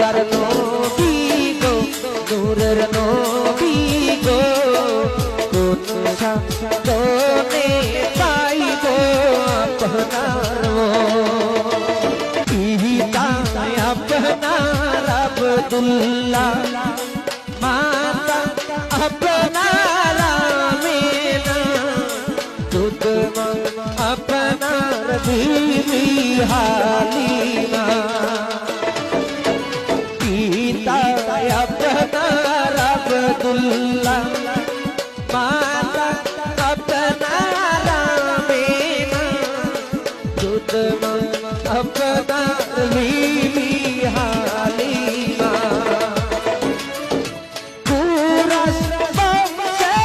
আল্লাহর নবী গো নূরের নবী গো কোন সাধনে পাইব আপনার পিতায় আপনার আব্দুল্লাহ মাতা আপনার আমিনা দুধ আপনার বিবি হালিমা পিতায় আপনার আব্দুল্লাহ মাতা আপনার আমিনা দুধ আপনার বিবি হালিমা কুরাশ বংশে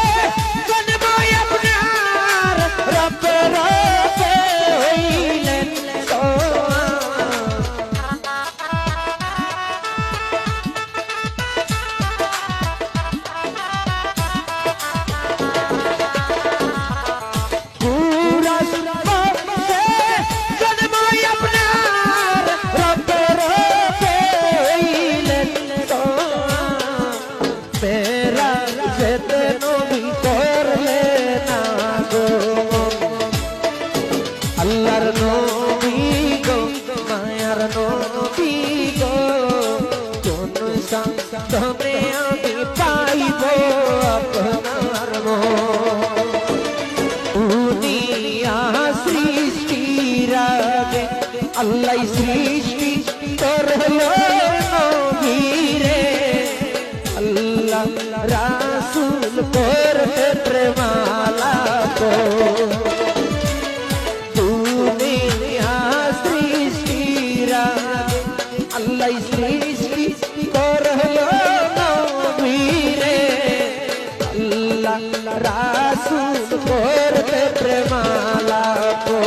জন্ম আপনার রব রবে হইলেন কুরাশ বংশে জন্ম আপনার রব রবে হইলেন মেরা যেতে নবী করলে না গো আল্লাহর নবী গো মায়ার নবী গো কোন সাধনে আমি পাইব আপনার উনিয়া সৃষ্টির আগে আল্লাহ সৃষ্টি করলো নবীরে আল্লাহ রাসূল করতে প্রেমালা তো দুনিয়া সৃষ্টির আগে আল্লাহ সৃষ্টি করলো নবীরে আল্লাহ রাসূল করতে প্রেমালা তো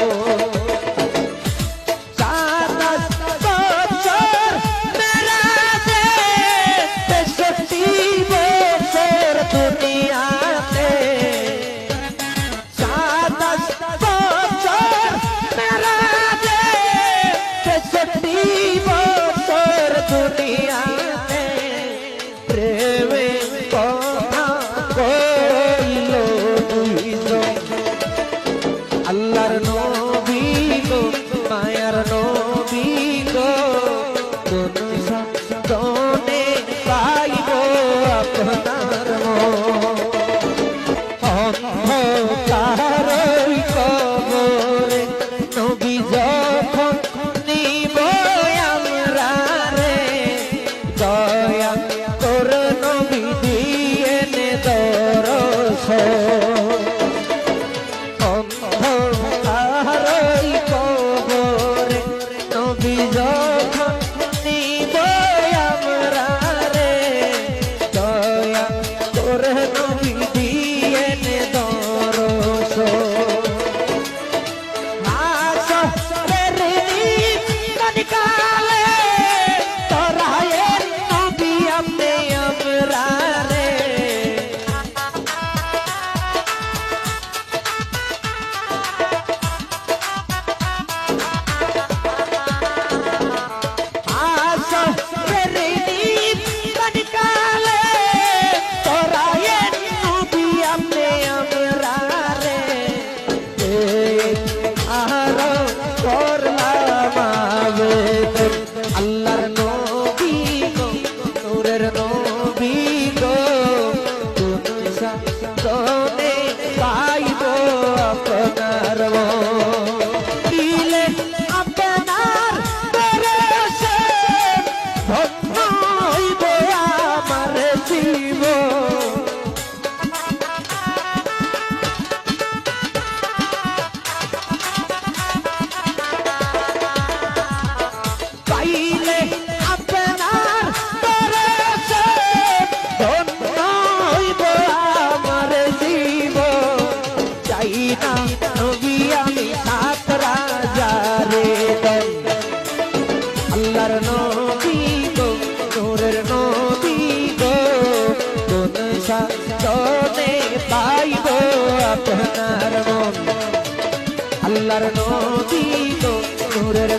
আল্লাহর নবী গো মায়ার নবী গো কোন সাধনে পাইব আপনার অন্ধকার কবরে নবী যখন নিব আমরা রে দয়া তোর নবী দিয়ে নে দর্শন আল্লাহর নবী গো নূরের নবী গো কোন সাধনে পাইব আপনার দিলে আপনার দর্শন ধন্য হইব আমার জীবন আল্লাহর নবী গো নূরের নবী গো কোন সাধনে পাইব আপনার মন আল্লাহর নবী গো নূরের